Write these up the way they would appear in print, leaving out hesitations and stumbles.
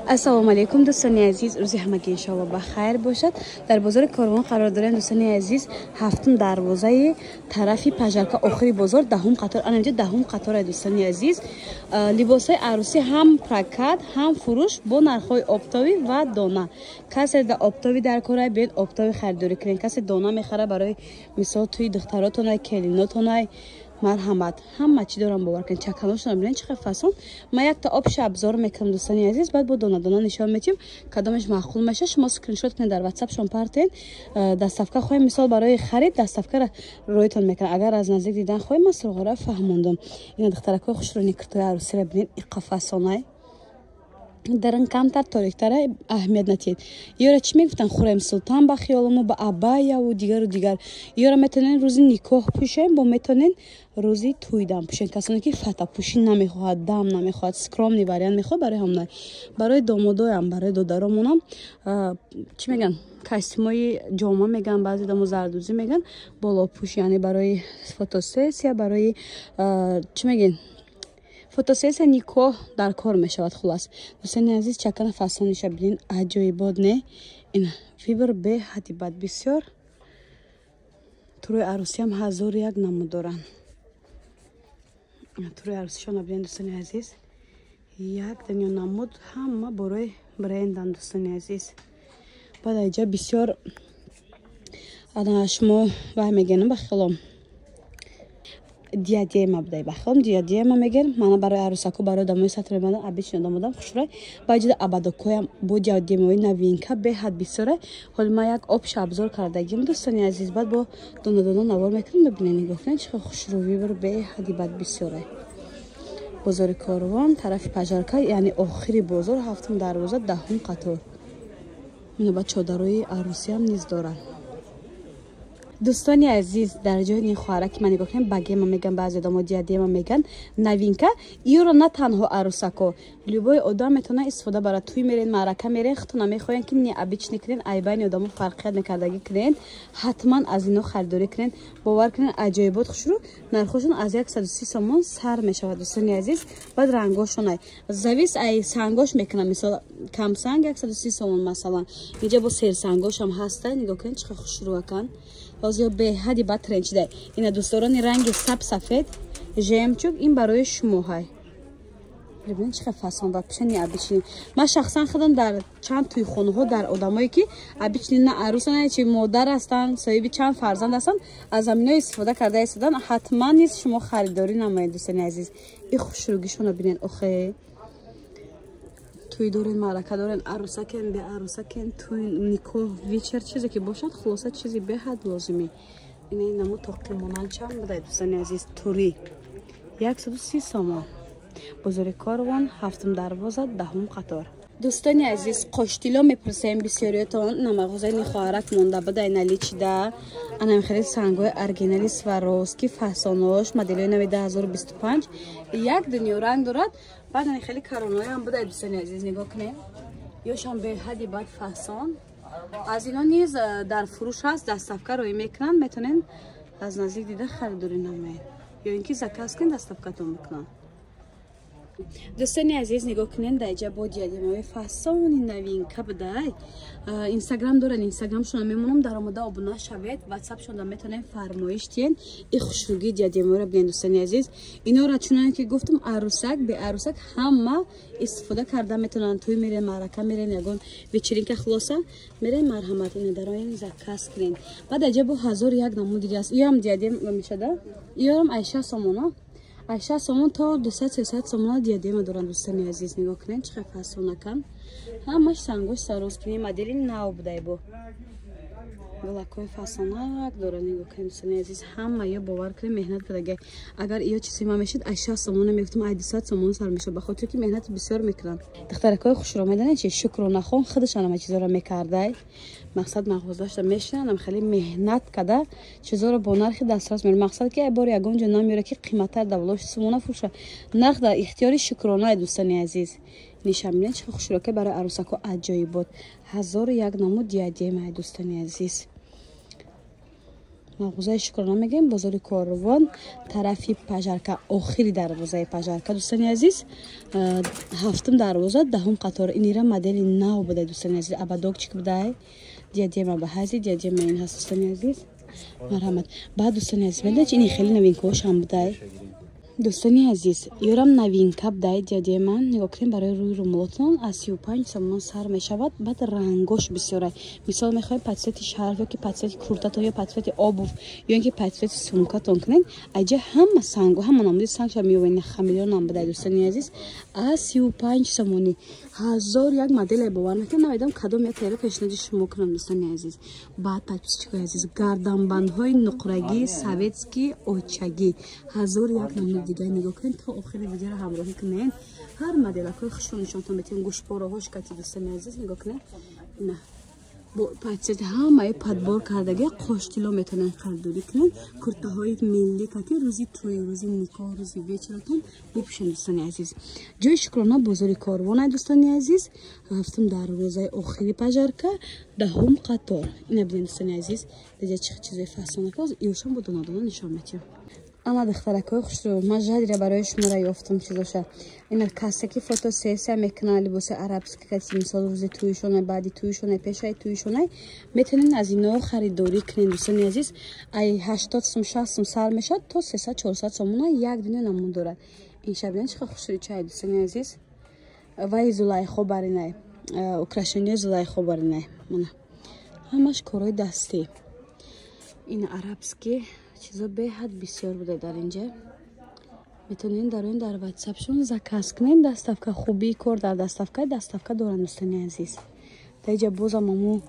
السلام علیکم دوستان عزیز، روزی همگی انشاءالله بخیر باشد. در بازار کاروان قرار داریم دوستان عزیز. هفتم دروازه طرفی پژارکا آخری بازار دهم قطار، اینجا دهم قطار دوستان عزیز. لباسای عروسی هم پرکات هم فروش با نرخ‌های اپتاوی و دانه. کسی در اپتاوی در کار بیاد اپتاوی خریداری کنین، کسی دانه میخره برای مثال توی دختراتون کلیناتون مرحمت همه چی دارم باور کن. چکلاشون ببینید چقدر فسون. ما یک تا آبش ابزار میکنم دوستان عزیز، بعد با دانه دانه نشون میدیم کدامش معقول میشه. شما اسکرین شات کنید در واتساپ شون پارتین دستافکا خواهیم مثال برای خرید دستافکا را رویتون میکنم. اگر از نزدیک دیدن خواهیم ما سرغره فهموندم. این دخترکای خوش رو نیکتای عروسی را ببینید قفسونه درن کمتر تاریکتر اهمیت ندید. یارا چی میگفتن خورم سلطان با خیالمو با عبایا و دیگر یارا میتونن روزی نکاح پوشن با میتونن روزی تویدن پوشن. کسانی که فتا پوشین نمیخواد دم نمیخواد سکرام نیوریان میخواد برای هم نه برای دامادایم برای دادرامونم چی میگن کاستیمای جامه میگن بعضی دمو زردوزی میگن بالا پوش یعنی برای فوتوسسیا برای چی میگن فوتوسسیا نیکو در کار میشود. خلاص دوستان عزیز چکن فسانش ببینین عجایبات نه این فیبر به حدی بد بسیار توی عروسی هم 1001 نمود دارن. توی عروسیشون ببینین دوستان عزیز یک دنیا نمود همه برای برندن دوستان عزیز. بعد اینجا بسیار آدم شما وای میگن بخلام دیادیما بدای بخوام دیادیما میگن من برای عروسکو برای دمای سطر من ابیچ ندادم خوشرای باید ابداکویم با دیادیمای نوینکا به حد بسیاره. حالا ما یک آبش ابزار کردگیم دوستان عزیز بعد با دونه دونه نوار میکنم ببینید نگاه کنید چه خوشرویی بر به حدی بد بسیاره. بازار کاروان طرف پژارکا یعنی آخری بازار هفتم دروازه دهم قطار. اینو با چادرای عروسی هم نیز دارن. دوستان عزیز در جای این خواهر که من نگاه کنم بگه من میگم بعضی آدم دیادی من میگن نوینکا ایرو نه تنها عروسکو لبای آدم میتونه استفاده برای توی میرین معرکه میرین خطونه میخواین که نی ابیچ نکنین ای بین آدمو فرقیت نکردگی کنین حتما از اینو خریداری کنین باور کنین عجایبات خوش رو نرخشون از 130 سومون سر میشه دوستان عزیز. بعد رنگاشون زویس ای سنگاش میکنم مثلا کم سنگ 130 سومون مثلا اینجا با سر سنگاش هم هسته نگاه کنین چه خوش رو کن بازی به حدی بد ترنج ده. این دوستان رنگ سفید ژمچوب این برای شما های ببینید چه فسان و پیشنی ابیچین. من شخصا خودم در چند توی خونه ها در آدمایی که ابیچین نه عروس نه چی مادر هستن صاحب چند فرزند هستن از زمینای استفاده کرده هستن حتما نیست شما خریداری نمایید دوستان عزیز. این خوشروگیشون رو ببینید آخه توی دورین معرکه دارن عروسکن به عروسکن توی نیکو ویچر چیزی که باشد خلاصه چیزی به حد لازمی. این نمو تاقی مونال چند بده دوستان عزیز توری 130 سومون بازار کاروان هفتم دروازه دهم قطار. دوستان عزیز قشتیلا میپرسیم بسیاریتون نمغازه این خواهرک مونده بده این علی چی ده انا میخرید سنگوی ارگینالی سواروسکی فسانوش مدلی 2025 یک دنیا رنگ دارد. بعد این خیلی کرونای هم بوده دوستان عزیز نگاه کنیم یاشان به حدی بعد فسان از اینا نیز در فروش هست دستافکا روی میکنن میتونین از نزدیک دیده خریداری نمایید یا اینکه زکاس کن دستافکاتون میکنن. دوستان عزیز نگاه کنین در اینجا با دیادیمای فسان نوینکا بدای اینستاگرام دارن اینستاگرام شون میمونم در آماده ابونه شوید واتساپ شون میتونین فرمایش دین این خوشروگی دیادیما رو ببینید دوستان عزیز. اینا را چونان که گفتم عروسک به عروسک همه استفاده کرده میتونن توی میرن معرکه میرن یگون ویچرین که خلاصه میرن مرحمت این در این زکاس کنین. بعد اینجا با 1001 نمود دیگه است یا هم دیادیم میشه ده یا هم عایشه سامونا 80 سومون تا 200 سومون دیادیم دارن دوستان عزیز نگاه کنین چه فسونه کن همش سنگوش سروسکی مدلی نو بوده با بلاکای فسونه دارن نگاه کنین دوستان عزیز همه یا باور کنین مهنت کرده اگر یا چیزی ما میشید 80 سومون میگفتم 200 سومون سر میشه به خاطر که مهنت بسیار میکنن. دخترکای خوش رو میدن چه شکر و نخون خودشان همه چیزا رو میکرده مقصد مغازه داشته میشنن خیلی مهنت کرده چیزا رو با نرخ دسترس میره مقصد که بار یگون جا نمیره که قیمت دولاش سمونه فروشه نرخ در اختیار شکرانه دوستان عزیز نشامینه چه خوش رو که برای عروسکو عجایبات 1001 نمود دیادیم دوستان عزیز. мағозаи Шукрона мегем, бозори Коровон, тарафи пажарка, охири дарвозаи пажарка. Дӯстони азиз, ҳафтум дарвоза, даҳум қатор. Инира модели нав буда, дӯстони азиз. Абадогчик будай, диадема ба ҳази, диадема ин ҳаст, дӯстони азиз. Марҳамат. Баъд дӯстони азиз, медонед ин хеле новинкаҳош ҳам будай. Дӯстони азиз, ёрам новинка будай, диадема. Нигоҳ кунед, барои рӯи румолотон аз 35 сомон сар мешавад. Баъд рангош бисёрай. Мисол мехоҳед под цвети шарф ёки под цвети куртатон ё под цвети обув ё ин ки под цвети сумкатон кунед. Аҷа ҳама санг, ҳама намуди сангша меёбед. Хамелеон ам будай, дӯстони азиз. Аз 35 сомони 1000 як модел бовар накунед. Намедонам кадом як тайра пешниҳоди шумо кунам, дӯстони азиз. Баъд подписчикои азиз, гарданбандҳои нуқрагӣ, советский, очагӣ. 1000 як намуди دیگه نگاه کنید تا آخر ویدیو رو همراهی کنید. هر مدل که خوشتون نشونتون بدیم گوشپاره هاش کتی دوستان عزیز نگاه کنید. نه با پاتچت همه پدبار کردگی قاشتیلا میتونن خریداری کنید. کرته های ملی کتی روزی توی روزی نیکا روزی ویچراتون بپوشن دوستان عزیز. جای شکرانه بازار کاروان دوستان عزیز. هفتم در روزهای آخری پجرکه دهم قطار. اینا بدین دوستان عزیز. دیگه چه چیزی فاسونه که ایشون با دونادونا نشون میدیم. اما دخترکای خوش رو من جدی برای شما را یافتم چیزاشه. اینا کسی که فوتو سیاسی میکنه لباس عربسکی که مثال روزی تویشونه بعدی تویشونه پیشای تویشونه میتونین از اینا خریداری کنین دوستان عزیز. ای 80 سوم 60 سوم سر میشه تا 300 400 سومونه یک دونه نمون داره. این شب ببینید چقدر خوشی چای دوستان عزیز. و زلیخا برینه украшение زلیخا برینه من همش کارهای دستی. این عربسکی چیزا به حد بسیار بوده در اینجا. میتونین در واتساپشون زکاس کنین. دستافکه خوبی کار در دستافکه دارن دوستان عزیز. تا اینجا بازم امو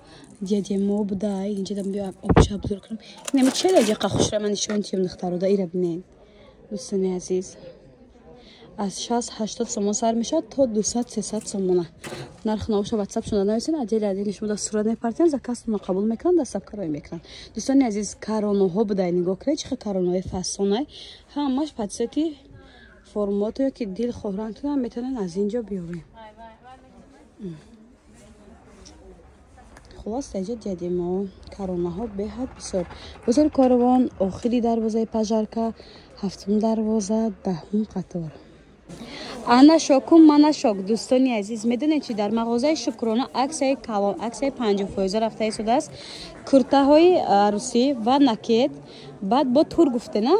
دیادیما بوده. اینجا دم بیا آبش ابزار کنم. نمی چه اینجا خوش را من نشون تیم دختر رو ایرا ببینین دوستان عزیز. از 60 80 سومون سر میشه تا 200 300 سومونه. نرخ نوشته واتساپشون نویسین عدل شما صورت میپرتین زکاستون قبول میکنن دستافکه رو میکنن. دوستان عزیز کارونها بوده نگاه کنید چه کارونهای فسونه همش پدستی فرمات یا که دل خوران کنن میتونن از اینجا بیارین. خلاص اینجا دیدیم ما کارونها به حد بسیار بزرگ کاروان آخری دروازه پجرکه هفتم دروازه دهم قطار. انا شوکم مانا شوک دوستانی عزیز میدونید چی در مغازه شکرانه عکسای کالون عکسای 50% رفته ایستاده است. کرته های عروسی و نکت بعد با تور گفته نه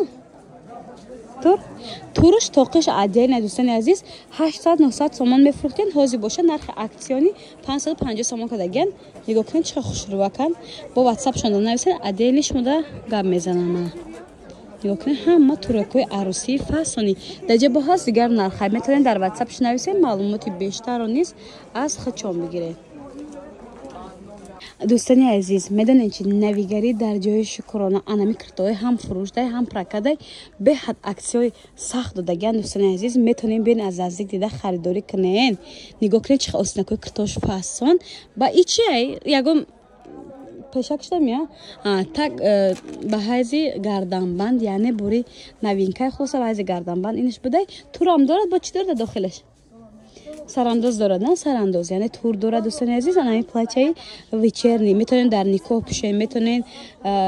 تورش تاقش عادی نه دوستانی عزیز 800 900 سومن میفروختین حاضر باشه نرخ اکسیونی 550 سومن کداگن نگاه کنید چه خوش رو بکن با واتساپ شون نویسین عادیش مودا گپ میزنم. نگاه کنید همه تورکای عروسی فسونی دیگه با هست دیگر نرخ میتونین در واتساپ نویسین معلوماتی بیشتر نیست از خودشون بگیرید. دوستانی عزیز میدونین چی نویگری در جای شکرانه انمی کرتای هم فروش ده هم پرکده به حد اکسیای سخت دادگان دوستانی عزیز میتونین بین از نزدیک دیده خریداری کنین. نگاه کنید چه اسنکای کرتاش فسون با ایچی یگم پیشکش دمیا تک به حیزی گردنبند یعنی بوری نوینکای خلاصه به حیزی گردنبند اینش بوده. تور هم دارد با چی دارد داخلش سرانداز دارد نه سرانداز یعنی تور دارد دوستان عزیز. این پلاچه ویچرنی میتونین در نیکو پوشین میتونین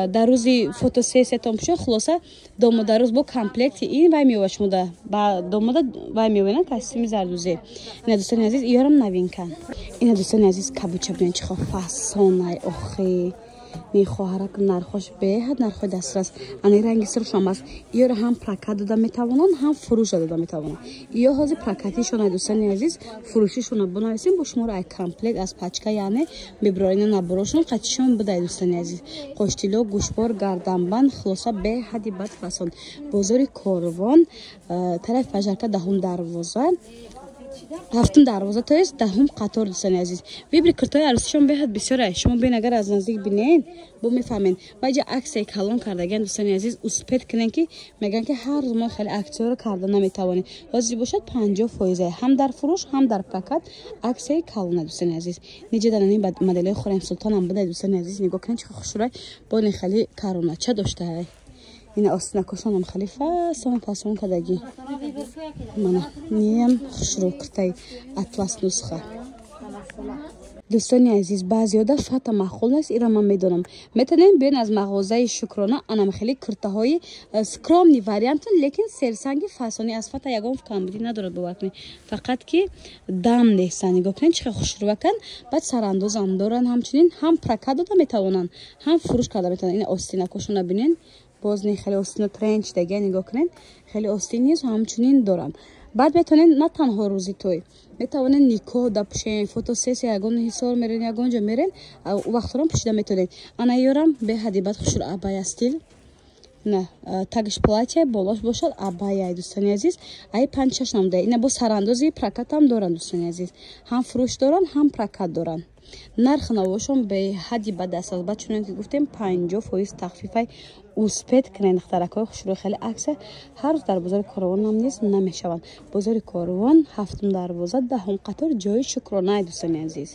در روزی فوتو سیستم پوشین خلاصه داماد روز با کامپلکت این وای میوش موده با داماد وای میوینن کاستیمی زردوزی. این دوستان عزیز یارم نوینکن. این دوستان عزیز کابوچه ببین چه فسونای آخی میخواهرک نرخش به حد نرخ دسترس آن رنگی سرش هم است. یا هم پراکت داده میتوانن هم فروش داده میتوانن. یا حاضر پراکتیشون دوستان عزیز فروشیشون بنویسین با شما رای کامپلت از پاچکا یعنی ببرین نبروشون قچشون بده دوستان عزیز. قشتیلو گوشبار گردنبند خلاصه به حدی بد فسون بازار کاروان طرف پجرکه دهم دروازه هفتم دروازه تا است دهم قطار دوستان عزیز. ویبری کرتای عروسیشون به حد بسیاره شما ببین اگر از نزدیک ببینین بو میفهمین. باید عکس کالون کردگان دوستان عزیز اسپیت کنین که میگن که هر زمان خیلی عکس رو کردن نمیتوانید. حاضر باشد 50% هم در فروش هم در پاکت عکس کالون دوستان عزیز. نیجه در این مدل خورم سلطان هم بده دوستان عزیز. نگاه کنید چه خوشرای با این خیلی کارونه چه داشته. این اسنکوشون هم خیلی فسون کداگی من نیم خوش رو کرده اطلاس نسخه دوستانی عزیز بعضی‌ها فتا معقول نیست ایران من میدونم میتونین بیاین از مغازه شکرانه انم خیلی کرتاهای سکرامنی وریانت لیکن سرسنگی فسانی از فتا یگان کمبودی نداره بوقت فقط که دم نیستن نگاه کنین چقدر خوشروکن بعد سرانداز هم دارن همچنین هم پرکا داده میتونن هم فروش کرده میتونن این آستینکاشون ببینین باز نه خیلی آستین ترنچ دیگه نگاه کنین خیلی آستین نیست همچنین دارن بعد میتونین نه تنها روزی توی میتونین نیکو دپشین فوتوسسیا یگان حساب میرین یگان جا میرین وقت رو پوشیده میتونین انا یورم به حدی بعد خوشر ابای استیل نه تاگش پلاتیا بالاش باشد ابای دوستان عزیز ای 5-6 نمده اینا با سراندازی پرکات هم دارن دوستان عزیز هم فروش دارن هم پرکات دارن نرخ نوشون به حدی بعد اساس بعد چون که گفتیم 50% تخفیف اوسپت کنن اختراکای خوشرو خیلی عکس هر روز در بازار کاروان هم نیست نمیشوند بازار کاروان هفتم دروازه دهم قطار جای شکرانه دوستان عزیز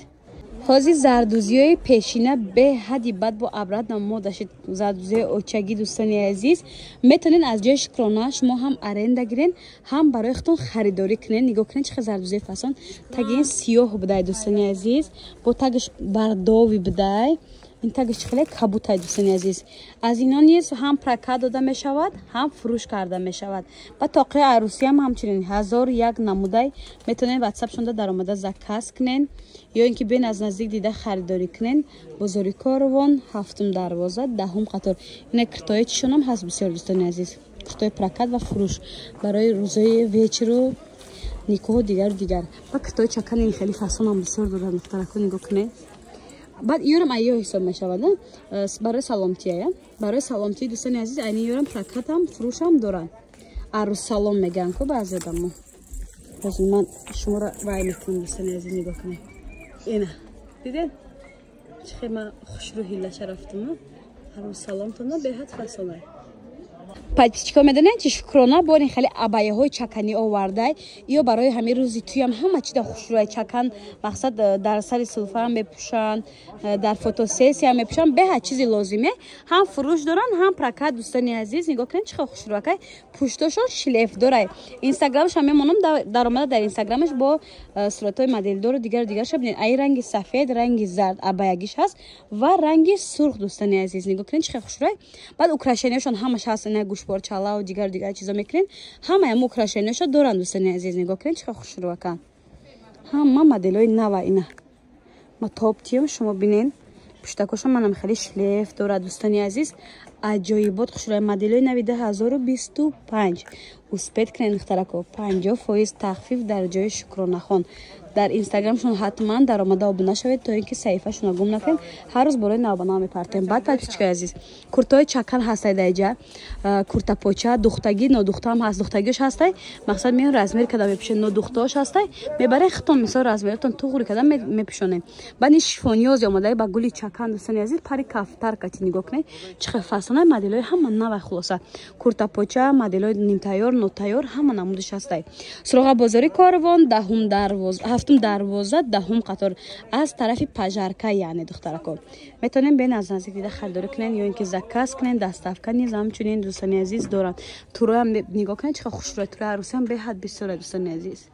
حاضی زردوزی پیشینه به حدی بعد با ابرد ما داشتید زردوزی اوچگی دوستان عزیز میتونین از جای شکرانه شما هم ارنده گیرین هم برای خودتون خریداری کنین نگاه کنین چه زردوزی فسان تگین سیاه بده دوستان عزیز با تگش برداوی بده این تگش خیلی کبوتای دوستان عزیز از اینا نیز هم پرکا داده می شود هم فروش کرده می شود و تاقی عروسی هم همچنین 1001 نموده میتونین واتساپ شونده در آمده زکاس کنین یا اینکه بین از نزدیک دیده خریداری کنین بازار کاروان هفتم دروازه دهم قطار این کرتای چشون هم هست بسیار دوستان عزیز کرتای پرکات و فروش برای روزای ویچر و نیکو دیگر و کرتای چکن این خیلی فسان هم بسیار دارن مختلف نگاه کنین بعد یورم ایو حساب میشود برای سلامتی دوستان عزیز اینی یورم پرکات هم فروش هم دارن عروس سلام میگن که بعضی آدما باز من شما را وای میکنم دوستان عزیز نگاه کنید اینا دیدین چه ما خوش روحی لشرفتم عروس سلام تون به حد فسانه پایپیچکا میدونن چه شکرانه بارین خیلی عبایه‌های چکنی آورده یا برای همین روزی توی هم همه چیز خوشروی چکن مقصد در سر سلفه هم میپوشن در فوتوسسی هم میپوشن به هر چیزی لازمه هم فروش دارن هم پرکات دوستانی عزیز نگاه کنین چه خوشروی پشتشون شلیف داره اینستاگرامش هم میمونم در اومده در اینستاگرامش با صورتای مدل دار و دیگر شب ببینید ای رنگ سفید رنگ زرد عبایگیش هست و رنگ سرخ دوستانی عزیز نگاه کنین چه خوشروی بعد اوکراشنیشون همش هست نه گوشوار چالا و دیگر چیزا میکنین همه هم اوکراشنیشو دارن دوستان عزیز نگاه کنین چه خوشرو کن همه مدلای نو اینا ما توپ تیم شما ببینین پشتکاشون منم خیلی شلیف داره دوستان عزیز عجایبات خوشرو مدلای 90025 اوسپت کنین اختراکو 50% تخفیف در جای شکرانه خان در اینستاگرامشون حتما در آمده ابونه شوید تا اینکه صفحه‌شون رو گم نکنین هر روز برای نوبنا میپرتیم بعد پچکای عزیز کورتای چکن هست دیجا کورتا پوچا دختگی نو دختم هم هست دختگیش هست مقصد میون رزمیر کدا میپیشه نو دختاش هست میبره ختم مثلا رزمیرتون تو غوری کدا میپیشونین بعد این شفونیوز اومده با گلی چکن دوستان عزیز پری کافتر کتی نگاه کنین چه فسانه مدلای هم نو خلاصه کورتا پوچا مدلای نیم تیار نو تیار هم نمودش هست سراغ بازاری کاروان دهم دروازه دروازه دهم قطار از طرف پژارکا یعنی دخترکو میتونین بین از نزدیک دیده خریداری کنین یا اینکه زکاس کنین دستافکن نیز همچنین دوستان عزیز دارن تو رو هم نگاه کنین چقدر خوشروی تو عروسی هم به حد بسیار دوستان عزیز